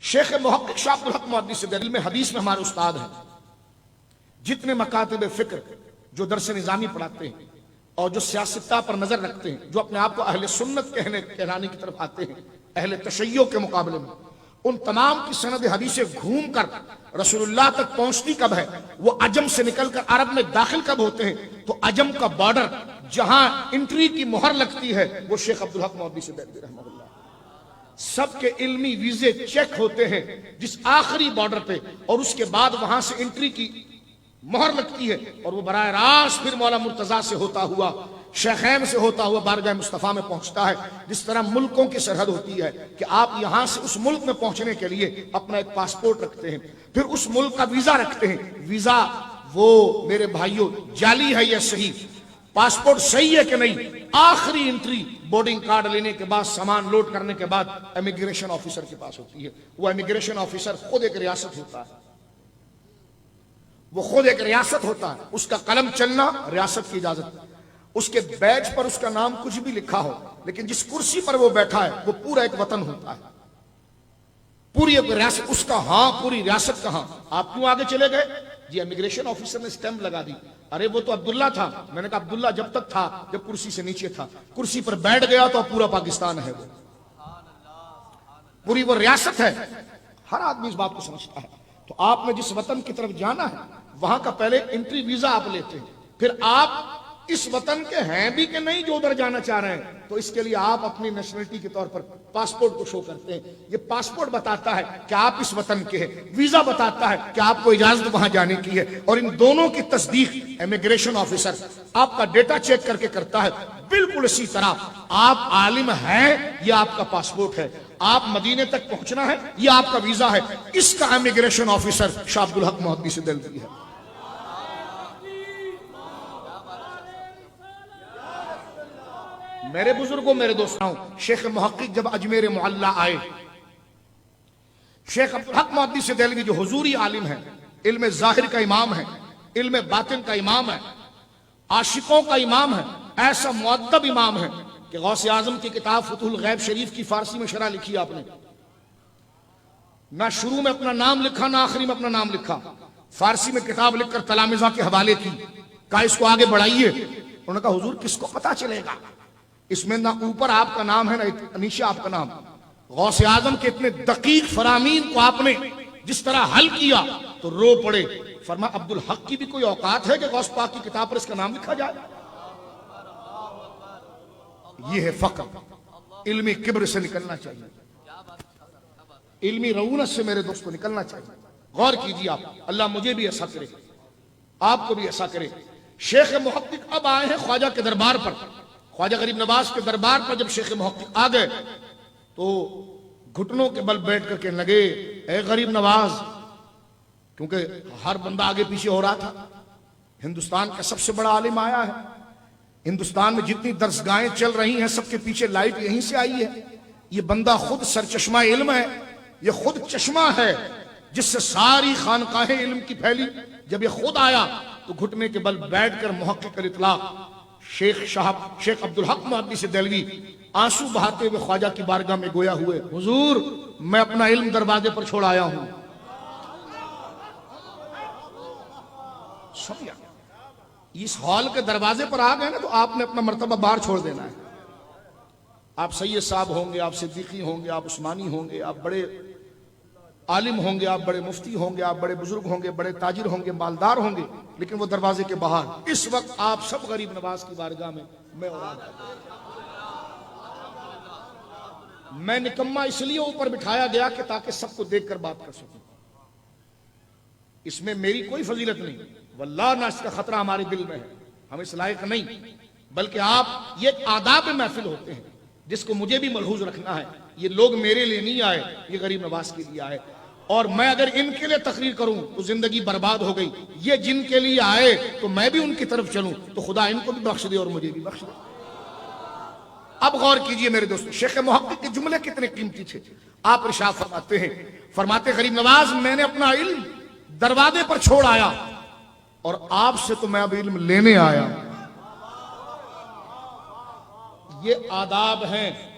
शेख मुहक्किक शाह अब्दुल हक मुहद्दिस दिल में हदीस में हमारे उस्ताद हैं। जितने मकातिब फिक्र जो दरस निज़ामी पढ़ाते हैं और जो सियासता पर नजर रखते हैं, जो अपने आप को अहले सुन्नत कहलाने की तरफ आते हैं अहले तशय्यो के मुकाबले में, उन तमाम की सनद हदीसें घूम कर रसूलुल्लाह तक पहुंचती कब है, वो अजम से निकलकर अरब में दाखिल कब होते हैं, तो अजम का बॉर्डर जहां एंट्री की मुहर लगती है वो शेख अब्दुल हक मुहद्दिस रहमतुल्लाह। सबके इल्मी वीजे चेक होते हैं जिस आखिरी बॉर्डर पे, और उसके बाद वहां से एंट्री की मोहर लगती है और वो बराह रास्त फिर मौला मुर्तजा से होता हुआ, शेखैन से होता हुआ बारगाह मुस्तफा में पहुंचता है। जिस तरह मुल्कों की सरहद होती है कि आप यहां से उस मुल्क में पहुंचने के लिए अपना एक पासपोर्ट रखते हैं, फिर उस मुल्क का वीजा रखते हैं। वीजा वो मेरे भाइयों जाली है या सही, पासपोर्ट सही है कि नहीं, आखिरी एंट्री बोर्डिंग कार्ड लेने के बाद, सामान लोड करने के बाद इमिग्रेशन ऑफिसर के पास होती है। वो इमिग्रेशन ऑफिसर खुद एक रियासत होता है, वो खुद एक रियासत होता है, उसका कलम चलना रियासत की इजाजत। उसके बैज पर उसका नाम कुछ भी लिखा हो, लेकिन जिस कुर्सी पर वो बैठा है वो पूरा एक वतन होता है, पूरी एक रियासत उसका। हाँ, पूरी रियासत कहां, आप क्यों आगे चले गए जी? इमिग्रेशन ऑफिसर ने स्टैंप लगा दी। अरे वो तो अब्दुल्ला था। मैंने कहा अब्दुल्ला जब तक था जब कुर्सी से नीचे था, कुर्सी पर बैठ गया तो पूरा पाकिस्तान है, वो पूरी वो रियासत है। हर आदमी इस बात को समझता है। तो आपने जिस वतन की तरफ जाना है वहां का पहले एंट्री वीजा आप लेते हैं, फिर आप इस वतन के हैं भी कि नहीं जो उधर जाना चाह रहे हैं, तो इसके लिए आप अपनी नेशनलिटी के तौर पर पासपोर्ट को शो करते हैं। ये पासपोर्ट बताता है कि आप इस वतन के हैं, वीजा बताता है कि आपको इजाजत वहां जाने की है, और इन दोनों की तस्दीक इमिग्रेशन ऑफिसर आपका डेटा चेक करके करता है। बिल्कुल इसी तरह आप आलिम हैं, ये आपका पासपोर्ट है, आप मदीने तक पहुंचना है, ये आपका वीजा है, इसका इमिग्रेशन ऑफिसर शाह अब्दुल हक मुहद्दिस दिल्ली है। मेरे बुजुर्गों, मेरे दोस्तों, शेख मुहक्किक जब अजमेर मुअल्ला आए, शेख अब्दुल हक मुहद्दिस दिल्ली जो हुजूरी आलिम है, इल्म जाहिर का इमाम है, इल्म बातिन का इमाम है, आशिकों का इमाम है, ऐसा मुअद्दब इमाम है कि गौसे आजम की किताब फतहुल गैब शरीफ की फारसी में शरह लिखी आपने, ना शुरू में अपना नाम लिखा ना आखिरी में अपना नाम लिखा, फारसी में किताब लिखकर तलामिजा के हवाले की, कहा इसको आगे बढ़ाइए। उन्होंने कहा हुजूर किसको पता चलेगा, इसमें ना ऊपर आपका नाम है ना नीचे आपका नाम। गौसे आजम के इतने दकीक फरामीन को आपने जिस तरह हल किया तो रो पड़े। फरमा अब्दुल हक की भी कोई औकात है कि गौस पाक की किताब पर इसका नाम लिखा जाए? यह है फक्र। इल्मी किब्र से निकलना चाहिए, इल्मी रऊनत से मेरे दोस्त को निकलना चाहिए। गौर कीजिए आप, अल्लाह मुझे भी ऐसा करे, आपको भी ऐसा करे। शेख मुहक्किक अब आए हैं ख्वाजा के दरबार पर, ख्वाजा गरीब नवाज के दरबार पर जब शेख मुहक्किक आ गए तो घुटनों के बल बैठ करके लगे, ए गरीब नवाज, क्योंकि हर बंदा आगे पीछे हो रहा था। हिंदुस्तान का सबसे बड़ा आलिम आया है, हिंदुस्तान में जितनी दरसगाहें चल रही हैं सबके पीछे लाइट यहीं से आई है। ये बंदा खुद सरचश्मा इल्म है, ये खुद चश्मा है जिससे सारी खानकाहें इल्म की फैली। जब ये खुद आया तो घुटने के बल बैठकर मुहक्किक अल-इतलाक शेख अब्दुल हक मुहद्दिस दिल्ली आंसू बहाते हुए ख्वाजा की बारगाह में गोया हुए, हुजूर मैं अपना इल्म दरवाजे पर छोड़ आया हूं। समझा? इस हॉल के दरवाजे पर आ गए ना तो आपने अपना मर्तबा बाहर छोड़ देना है। आप सैयद साहब होंगे, आप सिद्दीकी होंगे, आप उस्मानी होंगे, आप बड़े आलिम होंगे, आप बड़े मुफ्ती होंगे, आप बड़े बुजुर्ग होंगे, बड़े ताजिर होंगे, मालदार होंगे, लेकिन वो दरवाजे के बाहर इस वक्त आप सब गरीब नवाज की बारगाह में मैं और आप। मैं निकम्मा इसलिए ऊपर बिठाया गया कि ताकि सबको देखकर बात कर सकूं। इसमें मेरी कोई फजीलत नहीं, वल्लाह ना इसका खतरा हमारे दिल में है, हम इस लायक नहीं, बल्कि आप ये आदाब महफिल होते हैं जिसको मुझे भी मलहूज रखना है। ये लोग मेरे लिए नहीं आए, ये गरीब नवाज के लिए आए, और मैं अगर इनके लिए तकरीर करूं तो जिंदगी बर्बाद हो गई। ये जिनके लिए आए तो मैं भी उनकी तरफ चलूं तो खुदा इनको भी बख्श दे और मुझे भी बख्श दे। अब गौर कीजिए मेरे दोस्तों, शेख मुहक्किक के जुमले कितने कीमती थे। आप इरशाद फरमाते हैं, फरमाते गरीब नवाज मैंने अपना इल्म दरवाजे पर छोड़ आया और आपसे तो मैं अब इल्म लेने आया। ये आदाब हैं